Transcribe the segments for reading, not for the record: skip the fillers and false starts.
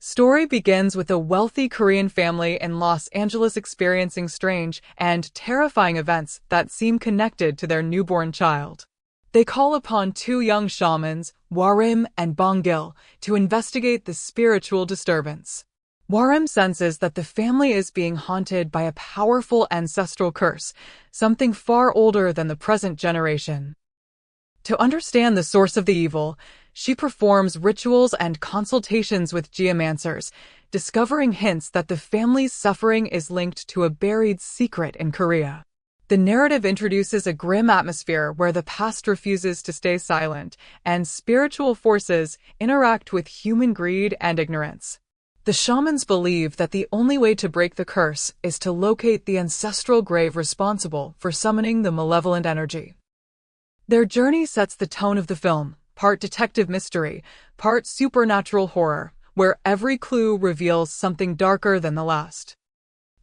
Story begins with a wealthy Korean family in Los Angeles experiencing strange and terrifying events that seem connected to their newborn child. They call upon two young shamans, Warim and Bongil, to investigate the spiritual disturbance. Warim senses that the family is being haunted by a powerful ancestral curse, something far older than the present generation. To understand the source of the evil, she performs rituals and consultations with geomancers, discovering hints that the family's suffering is linked to a buried secret in Korea. The narrative introduces a grim atmosphere where the past refuses to stay silent, and spiritual forces interact with human greed and ignorance. The shamans believe that the only way to break the curse is to locate the ancestral grave responsible for summoning the malevolent energy. Their journey sets the tone of the film, part detective mystery, part supernatural horror, where every clue reveals something darker than the last.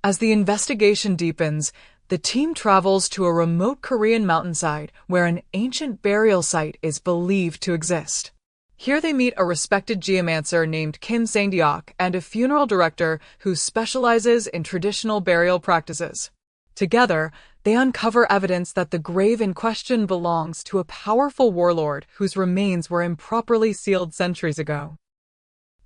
As the investigation deepens, the team travels to a remote Korean mountainside where an ancient burial site is believed to exist. Here they meet a respected geomancer named Kim Sang-deok and a funeral director who specializes in traditional burial practices. Together, they uncover evidence that the grave in question belongs to a powerful warlord whose remains were improperly sealed centuries ago.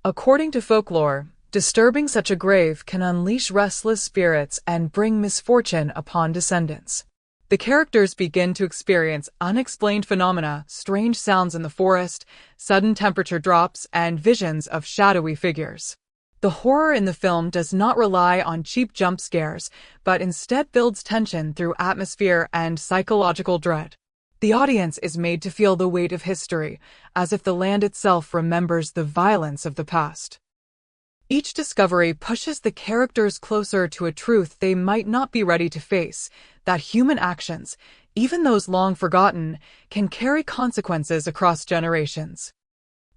According to folklore, disturbing such a grave can unleash restless spirits and bring misfortune upon descendants. The characters begin to experience unexplained phenomena, strange sounds in the forest, sudden temperature drops, and visions of shadowy figures. The horror in the film does not rely on cheap jump scares, but instead builds tension through atmosphere and psychological dread. The audience is made to feel the weight of history, as if the land itself remembers the violence of the past. Each discovery pushes the characters closer to a truth they might not be ready to face, that human actions, even those long forgotten, can carry consequences across generations.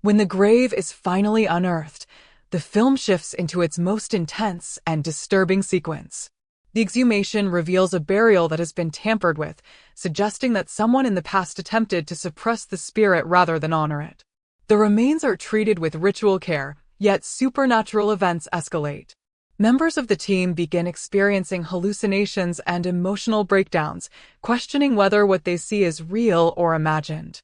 When the grave is finally unearthed, the film shifts into its most intense and disturbing sequence. The exhumation reveals a burial that has been tampered with, suggesting that someone in the past attempted to suppress the spirit rather than honor it. The remains are treated with ritual care, yet supernatural events escalate. Members of the team begin experiencing hallucinations and emotional breakdowns, questioning whether what they see is real or imagined.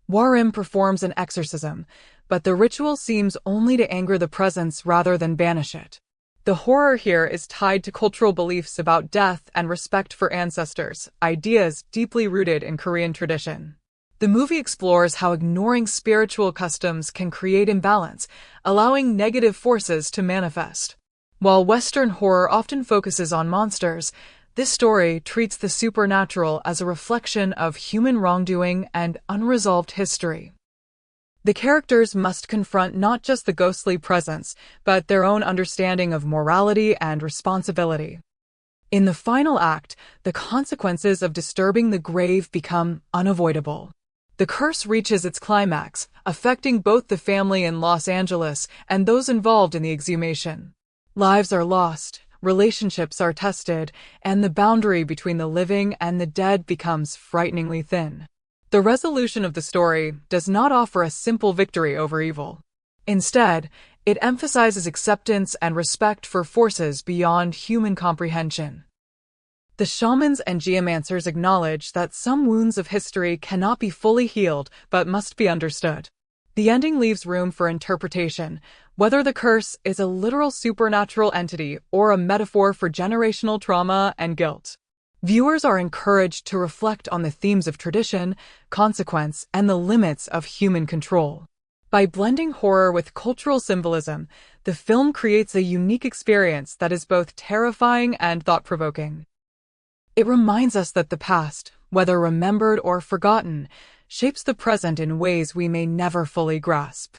Warim performs an exorcism, but the ritual seems only to anger the presence rather than banish it. The horror here is tied to cultural beliefs about death and respect for ancestors, ideas deeply rooted in Korean tradition. The movie explores how ignoring spiritual customs can create imbalance, allowing negative forces to manifest. While Western horror often focuses on monsters, this story treats the supernatural as a reflection of human wrongdoing and unresolved history. The characters must confront not just the ghostly presence, but their own understanding of morality and responsibility. In the final act, the consequences of disturbing the grave become unavoidable. The curse reaches its climax, affecting both the family in Los Angeles and those involved in the exhumation. Lives are lost, relationships are tested, and the boundary between the living and the dead becomes frighteningly thin. The resolution of the story does not offer a simple victory over evil. Instead, it emphasizes acceptance and respect for forces beyond human comprehension. The shamans and geomancers acknowledge that some wounds of history cannot be fully healed but must be understood. The ending leaves room for interpretation, whether the curse is a literal supernatural entity or a metaphor for generational trauma and guilt. Viewers are encouraged to reflect on the themes of tradition, consequence, and the limits of human control. By blending horror with cultural symbolism, the film creates a unique experience that is both terrifying and thought-provoking. It reminds us that the past, whether remembered or forgotten, shapes the present in ways we may never fully grasp.